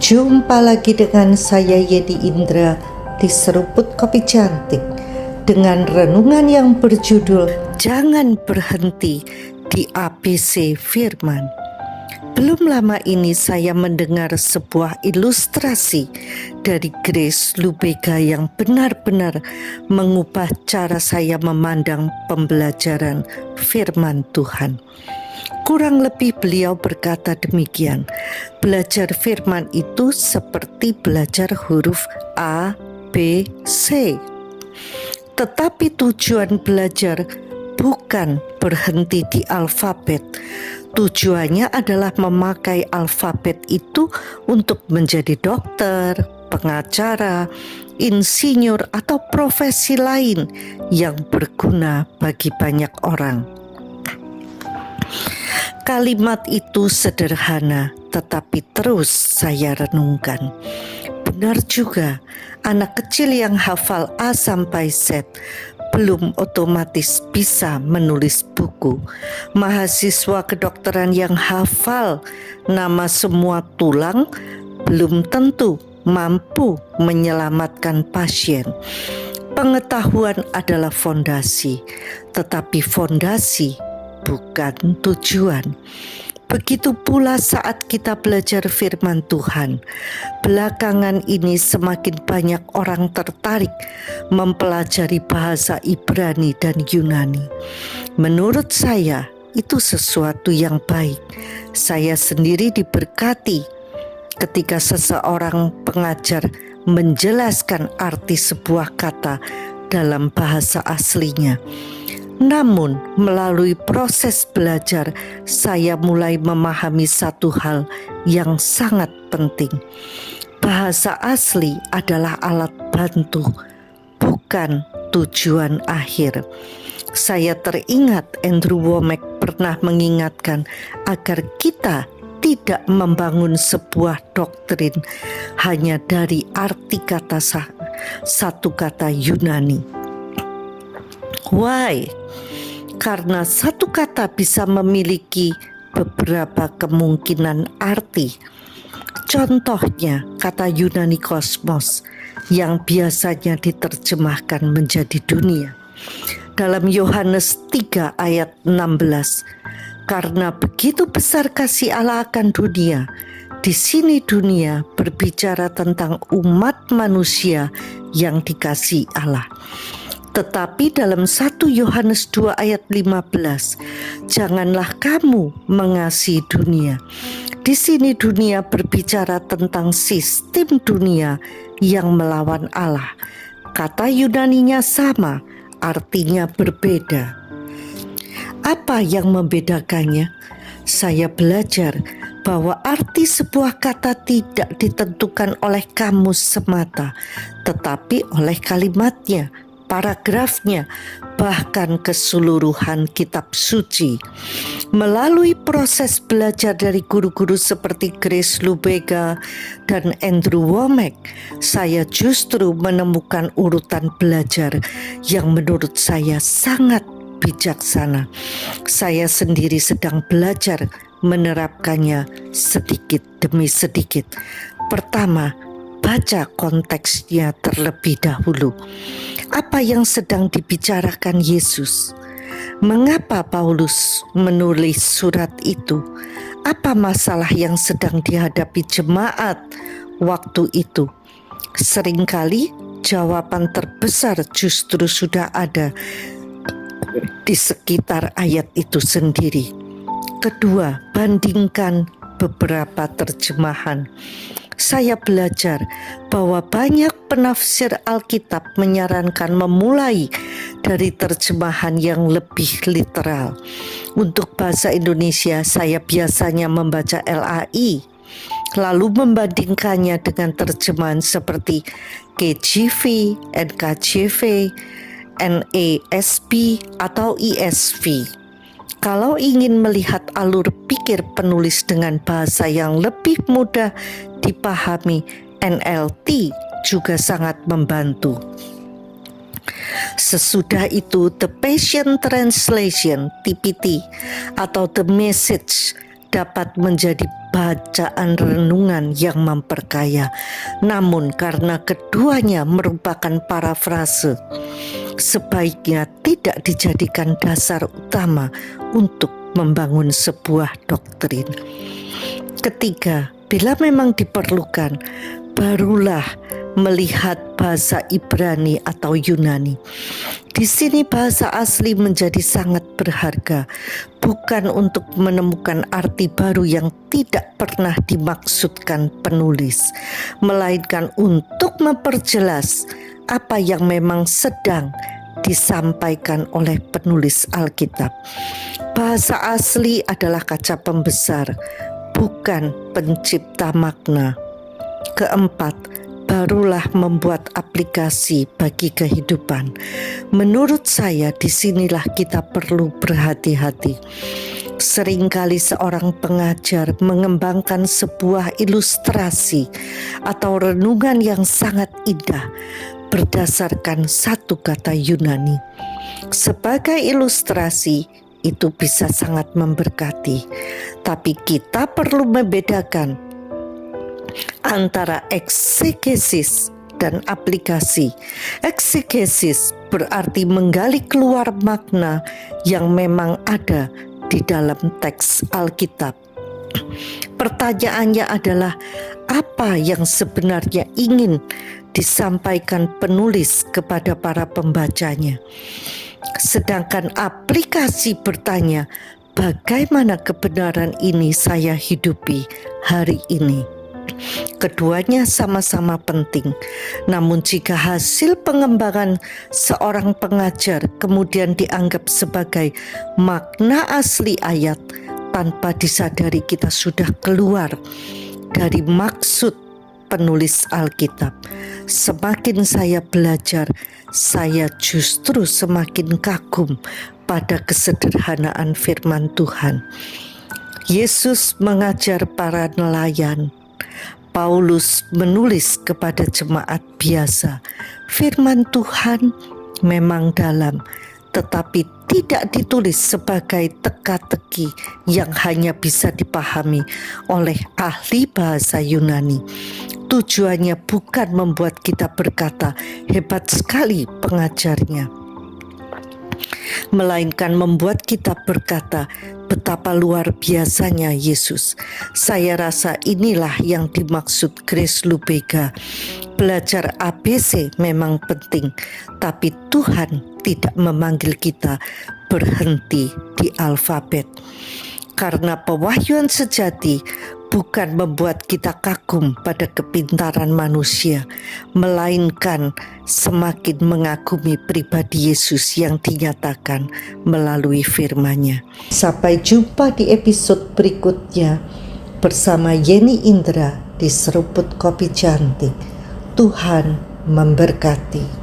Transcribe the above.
Jumpa lagi dengan saya Yedi Indra di Seruput Kopi Cantik dengan renungan yang berjudul Jangan Berhenti di ABC Firman. Belum lama ini saya mendengar sebuah ilustrasi dari Grace Lubega yang benar-benar mengubah cara saya memandang pembelajaran firman Tuhan. Kurang lebih beliau berkata demikian, belajar firman itu seperti belajar huruf A, B, C. Tetapi tujuan belajar bukan berhenti di alfabet. Tujuannya adalah memakai alfabet itu untuk menjadi dokter, pengacara, insinyur, atau profesi lain yang berguna bagi banyak orang. Kalimat itu sederhana, tetapi terus saya renungkan. Benar juga, anak kecil yang hafal A sampai Z belum otomatis bisa menulis buku. Mahasiswa kedokteran yang hafal nama semua tulang belum tentu mampu menyelamatkan pasien. Pengetahuan adalah fondasi, tetapi fondasi bukan tujuan. Begitu pula saat kita belajar firman Tuhan. Belakangan ini semakin banyak orang tertarik mempelajari bahasa Ibrani dan Yunani. Menurut saya, itu sesuatu yang baik. Saya sendiri diberkati ketika seseorang pengajar menjelaskan arti sebuah kata dalam bahasa aslinya. Namun, melalui proses belajar, saya mulai memahami satu hal yang sangat penting. Bahasa asli adalah alat bantu, bukan tujuan akhir. Saya teringat Andrew Wommack pernah mengingatkan agar kita tidak membangun sebuah doktrin hanya dari arti kata satu kata Yunani. Why? Karena satu kata bisa memiliki beberapa kemungkinan arti. Contohnya kata Yunani kosmos yang biasanya diterjemahkan menjadi dunia. Dalam Yohanes 3 ayat 16, karena begitu besar kasih Allah akan dunia, di sini dunia berbicara tentang umat manusia yang dikasihi Allah. Tetapi dalam 1 Yohanes 2 ayat 15, janganlah kamu mengasihi dunia. Di sini dunia berbicara tentang sistem dunia yang melawan Allah. Kata Yunaninya sama, artinya berbeda. Apa yang membedakannya? Saya belajar bahwa arti sebuah kata tidak ditentukan oleh kamus semata, tetapi oleh kalimatnya, paragrafnya, bahkan keseluruhan kitab suci. Melalui proses belajar dari guru-guru seperti Grace Lubega dan Andrew Wommack, saya justru menemukan urutan belajar yang menurut saya sangat bijaksana. Saya sendiri sedang belajar menerapkannya sedikit demi sedikit. Pertama, baca konteksnya terlebih dahulu. Apa yang sedang dibicarakan Yesus? Mengapa Paulus menulis surat itu? Apa masalah yang sedang dihadapi jemaat waktu itu? Seringkali jawaban terbesar justru sudah ada di sekitar ayat itu sendiri. Kedua, bandingkan beberapa terjemahan. Saya belajar bahwa banyak penafsir Alkitab menyarankan memulai dari terjemahan yang lebih literal. Untuk bahasa Indonesia, saya biasanya membaca LAI, lalu membandingkannya dengan terjemahan seperti KJV, NKJV, NASB, atau ESV. Kalau ingin melihat alur pikir penulis dengan bahasa yang lebih mudah dipahami, NLT juga sangat membantu. Sesudah itu, The Passion Translation, TPT, atau The Message dapat menjadi bacaan renungan yang memperkaya. Namun karena keduanya merupakan parafrase, sebaiknya tidak dijadikan dasar utama untuk membangun sebuah doktrin. Ketiga, bila memang diperlukan, barulah melihat bahasa Ibrani atau Yunani. Di sini bahasa asli menjadi sangat berharga, bukan untuk menemukan arti baru yang tidak pernah dimaksudkan penulis, melainkan untuk memperjelas apa yang memang sedang disampaikan oleh penulis Alkitab. Bahasa asli adalah kaca pembesar, bukan pencipta makna. Keempat, barulah membuat aplikasi bagi kehidupan. Menurut saya, disinilah kita perlu berhati-hati. Seringkali seorang pengajar mengembangkan sebuah ilustrasi atau renungan yang sangat indah berdasarkan satu kata Yunani. Sebagai ilustrasi, itu bisa sangat memberkati, tapi kita perlu membedakan antara eksegesis dan aplikasi. Eksegesis berarti menggali keluar makna yang memang ada di dalam teks Alkitab. Pertanyaannya adalah, apa yang sebenarnya ingin disampaikan penulis kepada para pembacanya? Sedangkan aplikasi bertanya, bagaimana kebenaran ini saya hidupi hari ini? Keduanya sama-sama penting. Namun jika hasil pengembangan seorang pengajar kemudian dianggap sebagai makna asli ayat, tanpa disadari kita sudah keluar dari maksud penulis Alkitab. Semakin saya belajar, saya justru semakin kagum pada kesederhanaan firman Tuhan. Yesus mengajar para nelayan, Paulus menulis kepada jemaat biasa. Firman Tuhan memang dalam, tetapi tidak ditulis sebagai teka-teki yang hanya bisa dipahami oleh ahli bahasa Yunani. Tujuannya bukan membuat kita berkata, hebat sekali pengajarnya, melainkan membuat kita berkata, betapa luar biasanya Yesus. Saya rasa inilah yang dimaksud Grace Lubega. Belajar ABC memang penting, tapi Tuhan tidak memanggil kita berhenti di alfabet. Karena pewahyuan sejati bukan membuat kita kagum pada kepintaran manusia, melainkan semakin mengagumi pribadi Yesus yang dinyatakan melalui firman-Nya. Sampai jumpa di episode berikutnya bersama Yeni Indra di Seruput Kopi Cantik. Tuhan memberkati.